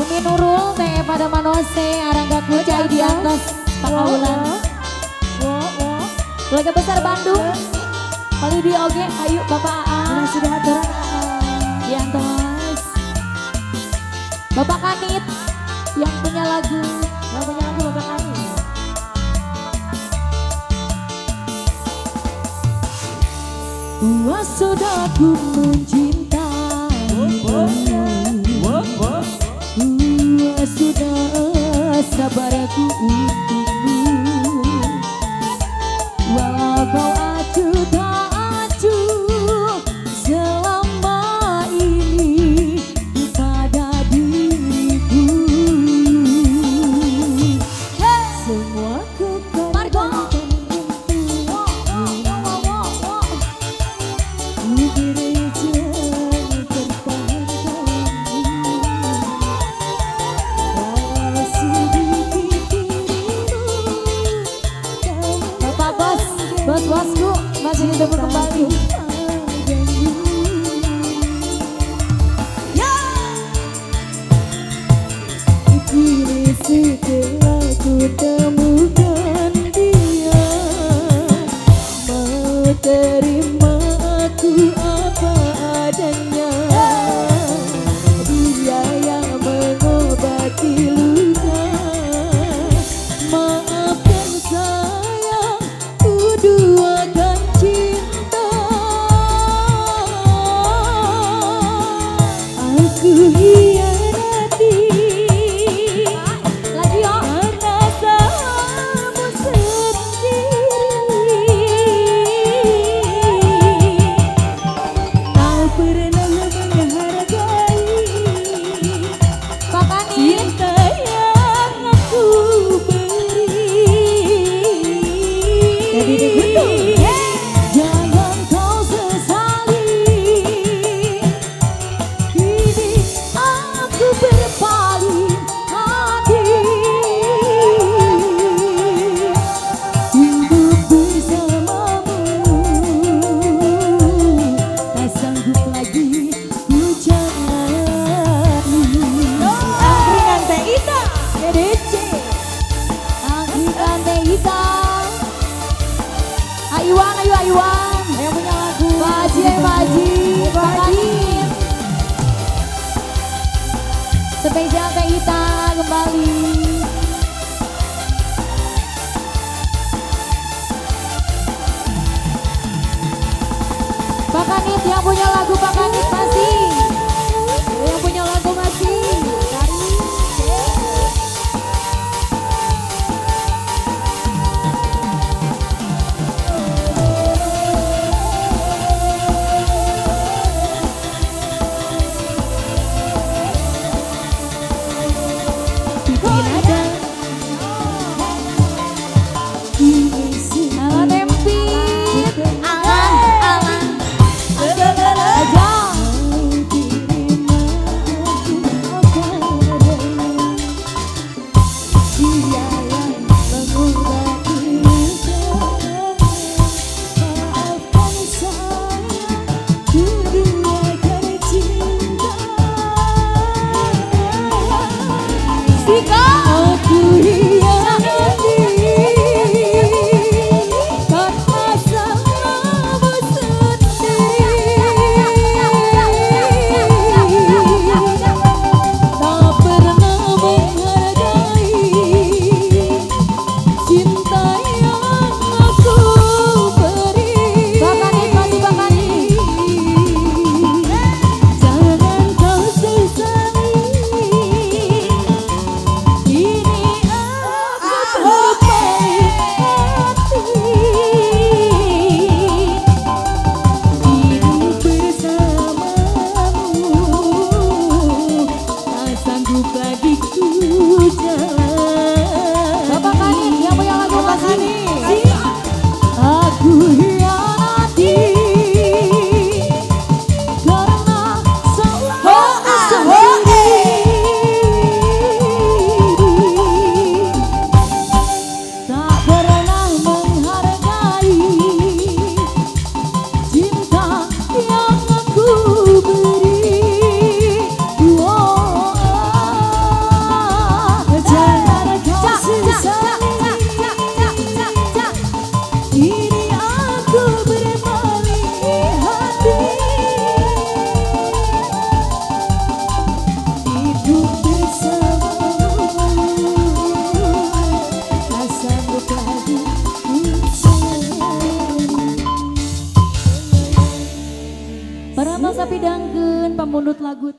Bumi Nurul teh pada manose arangga kucai di atas pakaulan. Keluarga besar Bandung. Kali di oge ayo Bapak Aa. Sudah aturan. Diantos. Bapak Kanit yang punya lagu. Yang punya lagu Bapak Kanit. Puas sudah ku mencintai. Puas sudah sabar aku untukmu. Walau kau acuh tak acuh selama ini pada diriku. Semua kekuatan bos-bosku masih ditunggu kembali. Kini setelah ku temukan dia, mau terima aku apa adanya. Dia yang mengobati luka. Maafkan sayang, duakan cinta. Aku hianati lagi yo karena salahmu sendiri. Kau pernah menghargai cinta yang aku beri. Jangan kau sesali, kini aku berpaling hati. Hidup bersamamu tak sanggup lagi ku jalani. Angkringan Teh Ita, GDC. Angkringan Teh Ita. Ayuan, ayo Ayuan. Yang punya lagu. Pak Haji, Pak Haji, Pak Kanit. Spesial Teh Ita kembali. Pak Kanit yang punya lagu, Pak Kanit masih. Yang punya lagu masih. Alan Empit, Alan, aja. download lagu